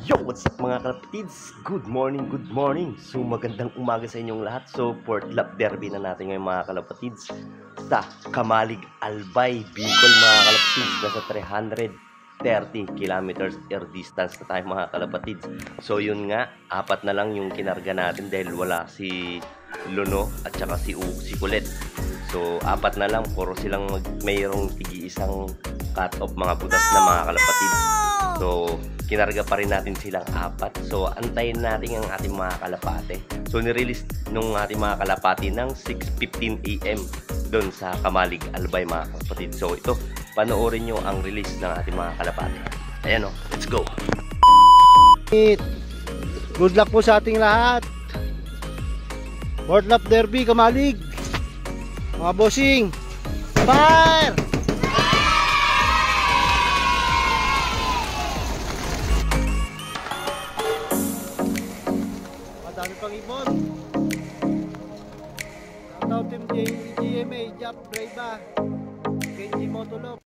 Yo! What's up mga kalapatids? Good morning, good morning. So magandang umaga sa inyong lahat. So Port Lap Derby na natin ngayon mga kalapatids sa Kamalig Albay, Bicol mga kalapatids. Nasa 330 kilometers air distance na tayo mga kalapatids. So yun nga, apat na lang yung kinarga natin dahil wala si Lono at saka si Kulet. So apat na lang, puro silang mayroong tigi-isang cut off mga butas na mga kalapatids. So kinarga pa rin natin silang apat. So antayin natin ang ating mga kalapate. So nirelease nung ating mga kalapati ng 6:15 AM doon sa Kamalig Albay mga kapatid. So ito, panoorin nyo ang release ng ating mga kalapate. Ayan o, let's go. Good luck po sa ating lahat. Port Lap Derby, Kamalig. Mga bossing, fire! Madami pang ibon. Shoutout Team GMA, Jap, Brayba, Kenji Motolog.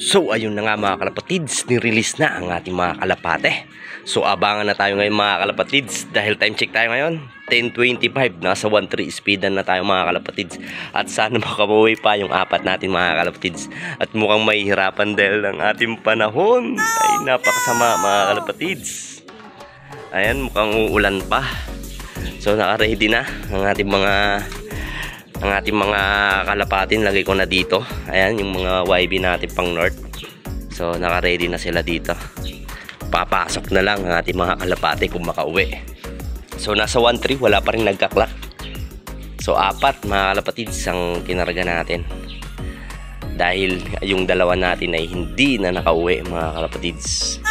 So ayun na nga mga kalapatids, nirelease na ang ating mga kalapate. So abangan na tayo ngayon mga kalapatids dahil time check tayo ngayon 10:25, nasa 1.3 speedan na tayo mga kalapatids. At sana makabuhay pa yung apat natin mga kalapatids. At mukhang mahihirapan dahil ang ating panahon ay napakasama mga kalapatids. Ayan, mukhang uulan pa. So naka-ready na ang ating mga kalapatin. Lagay ko na dito. Ayan yung mga YB natin pang north. So naka-ready na sila dito. Papasok na lang ang ating mga kalapati kung makauwi. So nasa 1.3, wala pa rin nagka-clock. So apat mga kalapatids ang kinarga natin. Dahil yung dalawa natin ay hindi na nakauwi mga kalapatids.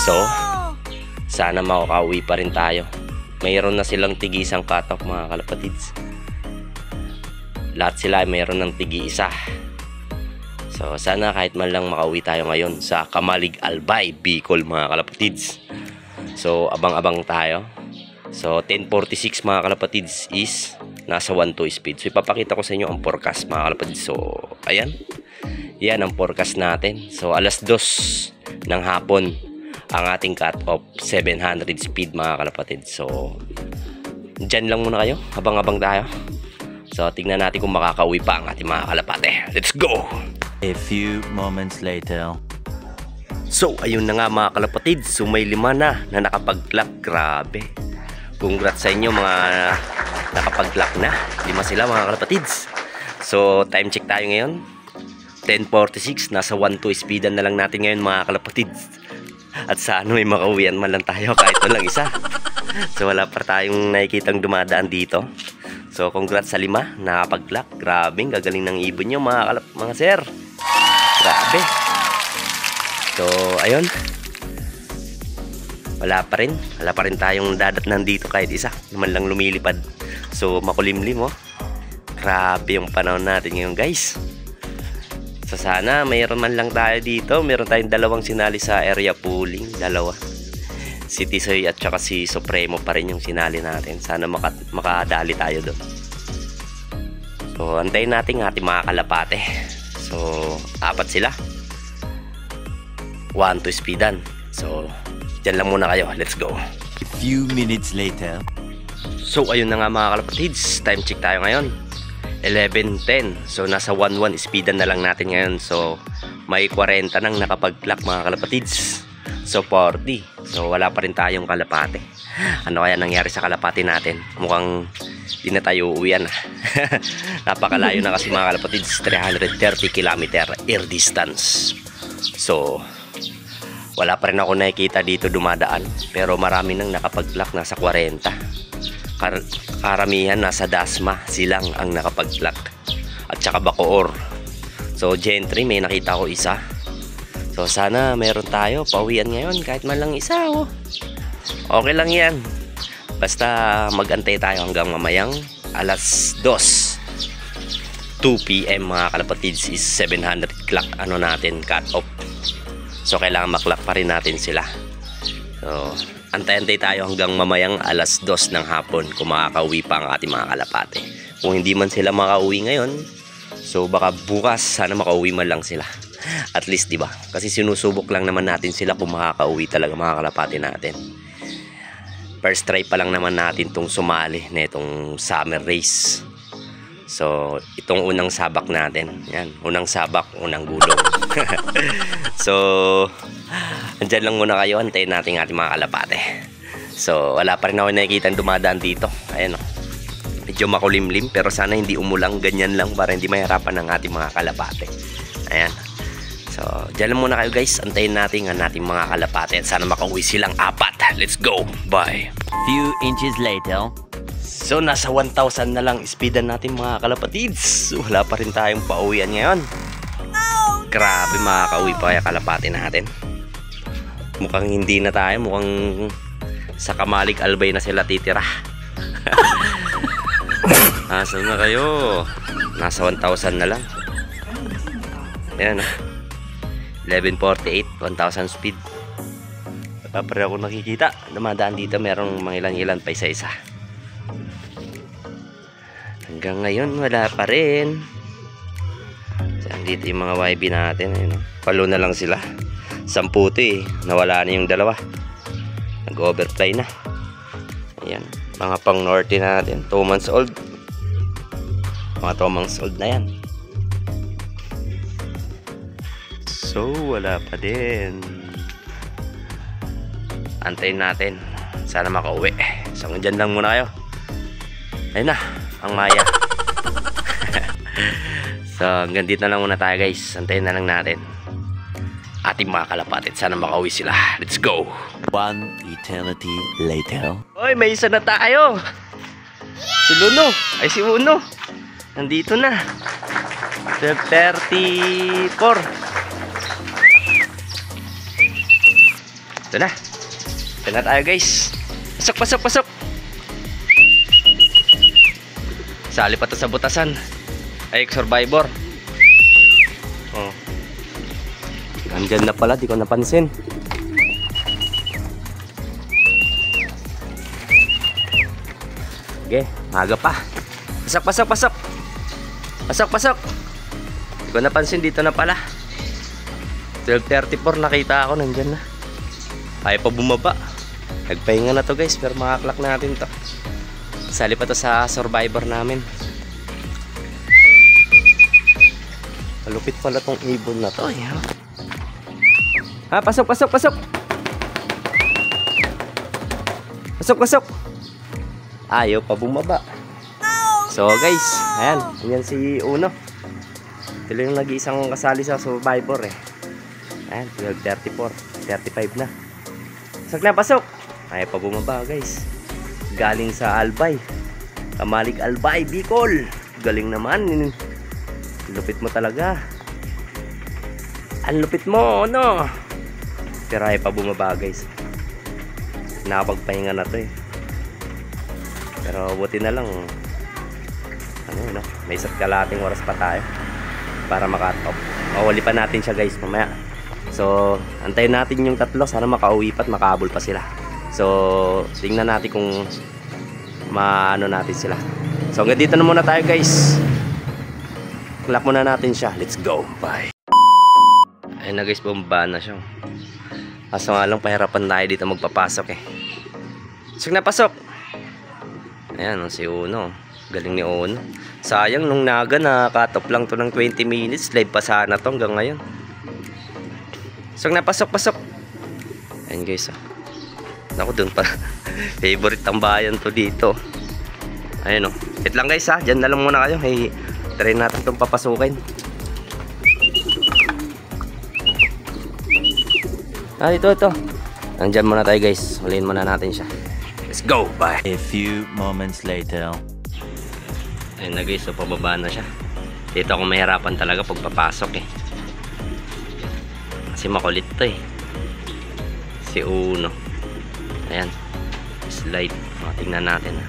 So sana makauwi pa rin tayo. Mayroon na silang tigi-isang cut-off mga kalapatids. Lahat sila ay mayroon ng tigi-isa. So sana kahit man lang makauwi tayo ngayon sa Kamalig Albay, Bicol mga kalapatids. So abang-abang tayo. So 10:46 mga kalapatids is nasa 1.2 speed. So ipapakita ko sa inyo ang forecast mga kalapatids. So ayan, yan ang forecast natin. So alas 2 ng hapon ang ating cut off 700 speed mga kalapatids. So dyan lang muna kayo, abang-abang tayo. So tingnan natin kung makakauwi pa ang ating mga kalapate. Let's go! A few moments later. So ayun na nga mga kalapatids. So may 5 na nakapag-clock. Grabe. Congrats sa inyo mga nakapag-clock na. 5 sila mga kalapatids. So time check tayo ngayon 10:46. Nasa 1.2 speedan na lang natin ngayon mga kalapatids. At sana may makauwian man lang tayo kahit lang isa. So wala pa tayong nakikitang dumadaan dito. So congrats sa 5 nakapag-clock. Grabe, gagaling ng ibon nyo mga sir. Grabe. So ayun, wala pa rin tayong dadatnan dito kahit isa naman lang lumilipad. So makulimlim oh. Grabe yung panahon natin ngayon guys. So sana mayroon man lang tayo dito. Meron tayong dalawang sinali sa area pooling. Dalawa, si Tisoy at saka si Supremo pa rin yung sinali natin. Sana makadali tayo doon. So antayin natin ating mga kalapate. So apat sila, 1.2 speedan. So dyan lang muna kayo, let's go. A few minutes later. So ayun na nga mga kalapatids, time check tayo ngayon 11:10. So nasa 1.1 speedan na lang natin ngayon. So may 40 nang nakapag-clock mga kalapatids. So 40. So wala pa rin tayong kalapate. Ano kaya nangyari sa kalapate natin? Mukhang di na tayo uuwian. Napakalayo na kasi mga kalapatids, 330 kilometer air distance. So wala pa rin ako nakikita dito dumadaan. Pero marami nang nakapag-clock, nasa 40. Karamihan nasa Dasma silang ang nakapag-clock. At saka Bacoor. So Gentry may nakita ko isa. So sana meron tayo pauwian ngayon kahit man lang isa oh. Okay lang yan. Basta magantay tayo hanggang mamayang alas 2 PM mga kalapatids is 700 clock ano natin cut off. So kailangan maklak pa rin natin sila. So antay-antay tayo hanggang mamayang alas 2 ng hapon kung makakauwi pa ang ating mga kalapate. Kung hindi man sila makauwi ngayon, so baka bukas sana makauwi man lang sila. At least, di ba? Kasi sinusubok lang naman natin sila kung makakauwi talaga mga kalapate natin. First try pa lang naman natin tong sumali na itong summer race. So, itong unang sabak natin. Yan, unang sabak, unang gulong. So, andyan lang muna kayo. Antayin natin ating mga kalapate. So, wala pa rin ako nakikita dumadaan dito. Ayan o. Medyo makulimlim pero sana hindi umulang. Ganyan lang para hindi mahirapan ng ating mga kalapate. Ayan. So, dyan lang muna kayo guys. Antayin natin ang ating mga kalapate at sana makauwi silang 4. Let's go. Bye. Few inches later. So, nasa 1,000 na lang speedan natin mga kalapatids. Wala pa rin tayong pauwian ngayon. Grabe, makakauwi pa kaya kalapati natin. Mukhang hindi na tayo. Mukhang sa Kamalig Albay na sila titira. Asan na kayo? Nasa 1,000 na lang. Ayan, 11:48, 1,000 speed. Wala pa rin ako nakikita. Dumadaan dito, merong mga ilan-ilan pa isa-isa. Hanggang ngayon, wala pa rin. Dito yung mga YB natin. Ayun, palo na lang sila. 10 to eh. Nawala na yung 2. Nag-overfly na. Ayan. Mga pang norte natin. 2 months old. Mga 2 months old na yan. So, wala pa din. Antayin natin. Sana makauwi. So, dyan lang muna kayo. Ayun na. Ang Maya. So, hanggang dito na lang muna tayo guys. Antayin na lang natin ating mga kalapate. Sana makauwi sila. Let's go. 1 eternity later. Oy, may isa na tayo. Si Luno. Ay, si Uno. Nandito na. 12:34. Ito na. Ito na tayo guys. Pasok, pasok, pasok. Sali pa to sa butasan. Ay, Survivor. Oh. Nandyan na pala, di ko napansin. Okay, maga pa. Pasok, pasok, pasok. Pasok, pasok. Di ko napansin, dito na pala. 12:34 nakita ako, nandyan na. Ayaw pa bumaba. Nagpahinga na to guys, pero makaklak natin to. Sali pa to sa Survivor namin. Malupit pala tong ibon na to. Ayan. Ha, pasok, pasok, pasok. Pasok, pasok. Ayaw pa bumaba. So guys, ayan. Ayan si Uno. Ito yung nag-iisang kasali sa Survivor eh. Ayan, 12:34. 35 na. Pasok na, pasok. Ayaw pa bumaba guys. Galing sa Albay. Kamalig Albay, Bicol. Galing naman. Lupit mo talaga. Ang lupit mo, no? Pero ayaw pa bumaba guys. Nakapagpahinga na to eh. Pero buti na lang, ano, no? May isa't kalating oras pa tayo para maka-top. Mawali pa natin siya guys mamaya. So, antayin natin yung 3. Sana makauwi pa at makahabol pa sila. So, tingnan natin kung maano natin sila. So, hanggang dito na muna tayo guys. Lock muna natin siya. Let's go. Bye. Ayun na guys, bomba na siya. Kaso nga lang, pahirapan tayo dito magpapasok eh. Pasok na, pasok. Ayan, si Uno. Galing ni Uno. Sayang, nung naga nakatop lang to ng 20 minutes. Live pa sana to hanggang ngayon. Pasok na, pasok, pasok. Ayan guys. Naku, dun pa. Favorite tambayan to dito. Ayan o. Wait lang guys ha. Diyan na lang muna kayo. Hey, try natin itong papasukin. Ah, ito. Nandyan muna tayo guys. Huliin muna natin siya. Let's go. Bye. A few moments later. Ayun na guys. So, pababa na siya. Dito ako mahirapan talaga pag papasok eh. Kasi makulit to eh. Si Uno. Ayan. Slide. O, tingnan natin ha.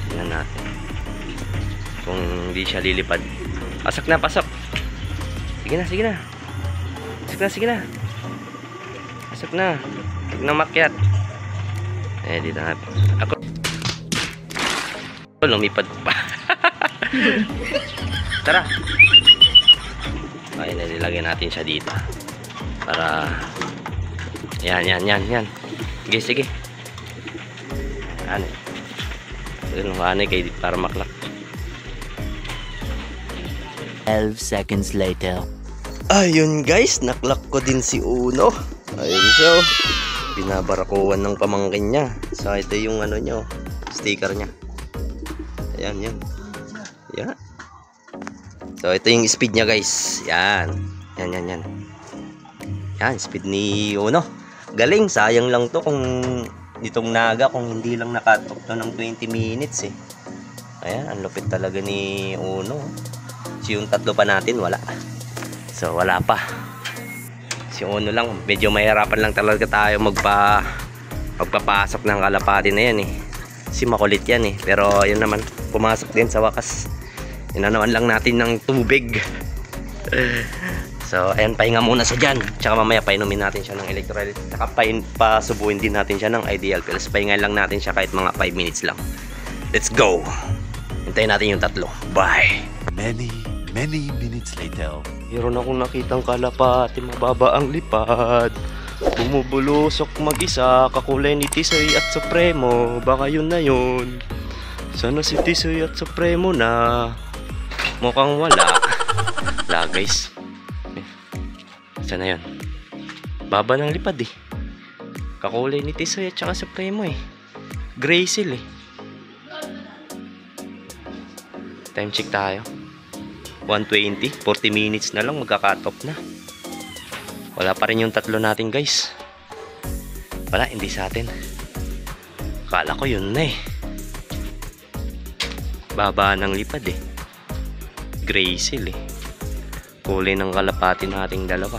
Tingnan natin. Kung hindi siya lilipad. Pasok na, pasok. Sige na, sige na. Pasok na, sige na. Pasok na. Huwag na makyat. Dito na. Ako. Lumipad pa. Tara. Okay, nilagay natin siya dito. Para yan. Sige. Ano? Ano kay para maklak. 12 seconds later. Ayun guys, naklak ko din si Uno. Ayun siya. Binabarakuan ng pamangkin niya. So ito yung ano niya, sticker niya. Ayan. Yan. So ito yung speed niya guys. Yan. Yan, speed ni Uno. Galing, sayang lang to kung ditong naga kung hindi lang nakatok to ng 20 minutes eh. Ayan, ang lupit talaga ni Uno. So yung tatlo pa natin wala. So wala pa. Si Uno lang, medyo mahirapan lang talaga tayo magpapasok ng kalapati na yan eh. Si makulit yan eh. Pero yun naman, pumasok din sa wakas. Inanawan lang natin ng tubig. So ayan, pahinga muna sa dyan. Tsaka mamaya painumin natin siya ng electrolyte. Tsaka pasubuin din natin siya ng Ideal Pills. Pahingain lang natin siya kahit mga 5 minutes lang. Let's go. Hintayin natin yung tatlo. Bye. Many minutes later. Meron akong nakitang kalapati, mababa ang lipad. Bumubulusok mag-isa, kakulay ni Tisoy at Supremo. Baka yun na yun. Sana si Tisoy at Supremo na. Mukhang wala. Wala guys. Sana yun. Baba ng lipad eh. Kakulay ni Tisoy at saka Supremo eh. Gray seal eh. Time check tayo. 1:20, 40 minutes na lang magka-cut off na. Wala pa rin yung tatlo natin guys. Wala, hindi sa atin. Akala ko yun na eh. Baba ng lipad eh. Gray seal eh. Kulay ng kalapati nating dalawa.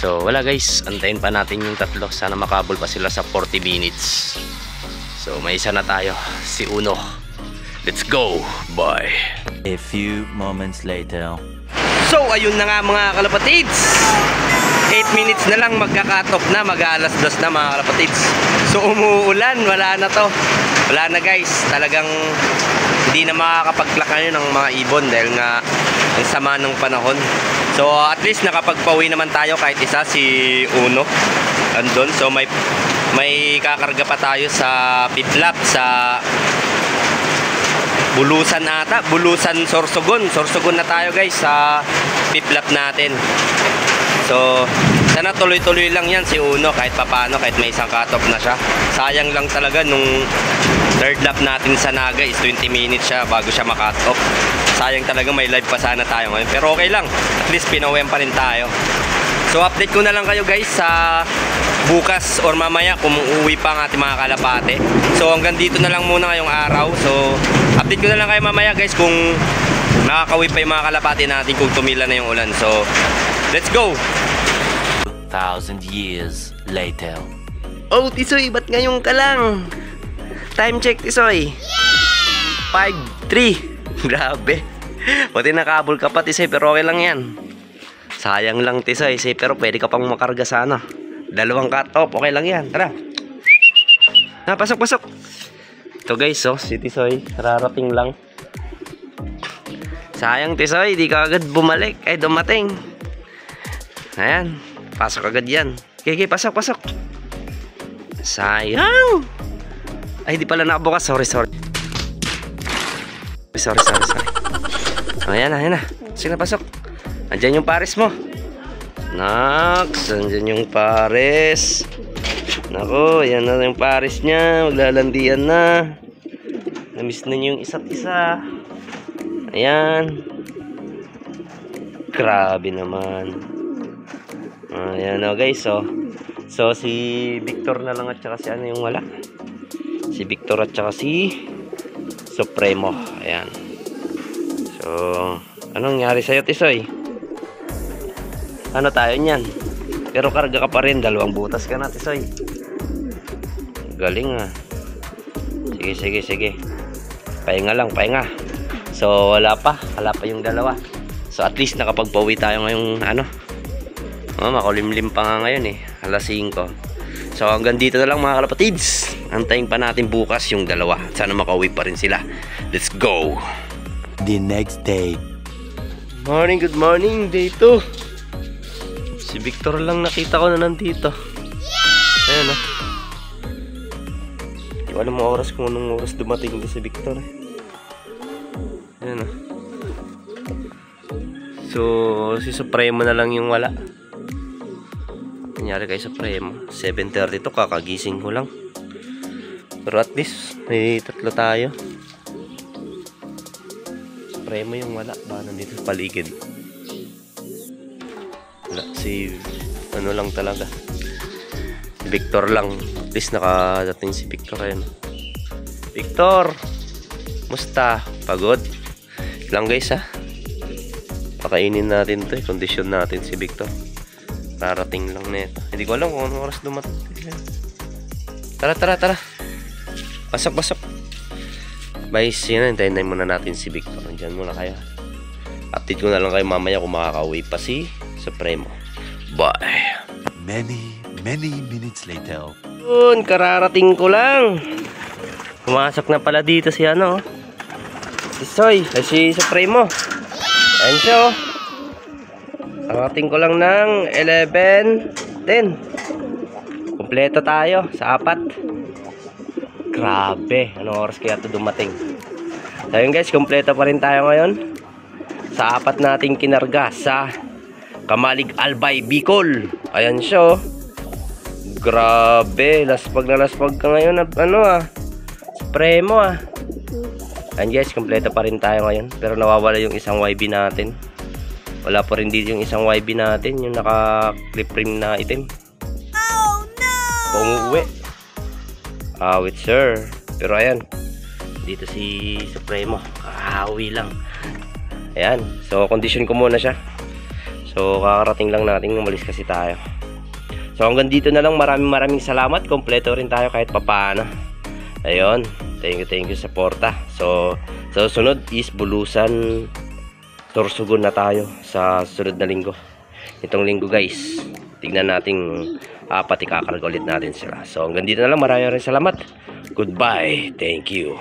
So wala guys, antayin pa natin yung tatlo. Sana makabol pa sila sa 40 minutes. So may isa na tayo, si Uno. Let's go, bye. A few moments later. So ayun na nga mga kalapatids, 8 minutes na lang magka-cut off na, mag-aalas 2 na mga kalapatids. So umuulan, wala na to. Wala na guys, talagang hindi na makakapagplaka ng mga ibon dahil nga ang sama ng panahon. So at least nakapagpauwi naman tayo kahit isa, si Uno andun. So may kakarga pa tayo sa pitlap sa Bulusan ata, Bulusan Sorsogon na tayo guys sa piplap natin. So sana tuloy-tuloy lang yan si Uno kahit papano, kahit may isang cut-off na siya. Sayang lang talaga nung third lap natin sa Naga is 20 minutes siya bago siya ma-cut-off. Sayang talaga, may live pa sana tayo ngayon. Pero okay lang, at least pinauwian pa rin tayo. So update ko na lang kayo guys sa bukas or mamaya kung uuwi pa ang ating mga kalapate. So hanggang dito na lang muna ngayong araw. So update ko na lang kayo mamaya guys kung nakakauwi pa yung mga kalapate natin, kung tumila na yung ulan. So let's go. 2,000 years later. Oh Tisoy, ba't ngayon ka lang? Time check Tisoy. 5:03. Grabe. Buti nakabol ka pa Tisoy, pero okay lang yan. Sayang lang Tisoy, pero pwede ka pang makarga sana. 2 cut off, okay lang yan. Tara. Pasok. Ito guys, si Tisoy, rarating lang. Sayang Tisoy, di ka agad bumalik. Ay, dumating. Ayan, pasok agad yan. Okay, pasok. Sayang. Ay, di pala nakabukas. Sorry. Ayan na. Sige na, pasok. Andyan yung pares mo. Naks, andyan yung pares. Nako, yan na yung pares niya. Maglalandian na. Namiss na yung isa't isa. Ayan. Grabe naman. Ayan o guys, So si Victor na lang at saka si ano yung wala. Si Victor at saka si Supremo. Ayan. So anong nangyari sa'yo Tisoy? Ano tayo niyan? Pero karga ka pa rin, 2 butas ka na Tisoy. Galing ah. Sige. Pahinga lang. So wala pa yung 2. So at least nakapagpauwi tayo ngayong makulimlim pa nga ngayon eh. alas 5. So hanggang dito na lang mga kalapatids. Antayin pa natin bukas yung dalawa. Sana makauwi pa rin sila. Let's go! The next day. Morning, good morning, day 2. Si Victor lang nakita ko na nandito. Ayan, oh. Hindi ko alam ang oras kung anong oras dumating si Victor. Ayan, oh. So, si Supremo na lang yung wala. Nangyari kay Supremo. 7:30 to, kakagising ko lang. Pero at least, may 3 tayo. Supremo yung wala. Ba, nandito sa paligid. Wala, si ano lang talaga. Si Victor lang. At least nakadating si Victor. Ayan. Victor! Musta? Pagod? Lang guys ha. Pakainin natin to, kondisyon natin si Victor. Rarating lang nito. Hindi ko alam kung anong oras dumating. Tara. Pasok. Guys, yun, hintayin muna natin si Victor. Diyan muna kayo. Update ko na lang kayo mamaya kung makakauwi pa si Supremo. Bye. Many minutes later. Yun, kararating ko lang. Pumasok na pala dito si ano. Si Soy, ay si Supremo. Ayan siya, oh. Karating ko lang ng 11:10. Kompleto tayo sa 4. Grabe, anong oras kaya ito dumating? So yun guys, kompleto pa rin tayo ngayon sa 4 nating kinarga sa Kamalig Albay, Bicol. Ayan siya, oh. Grabe, laspag ka ngayon. Ano ah, Supremo ah. Ayan guys, kompleto pa rin tayo ngayon. Pero nawawala yung isang YB natin. Wala pa rin dito yung isang YB natin. Yung naka-clip ring na item. Oh no! Panguwi. Wait sir. Pero ayan, dito si Supremo. Kahawi lang. Ayan, so condition ko muna siya. So kakarating lang natin, umalis kasi tayo. So hanggang dito na lang. Maraming salamat. Kompleto rin tayo kahit papaano. Ayun, thank you sa porta. So sa susunod is Bulusan, Sorsogon na tayo sa susunod na linggo. Itong linggo guys, tignan natin pati kakarga ulit natin sila. So hanggang dito na lang. Maraming salamat. Goodbye. Thank you.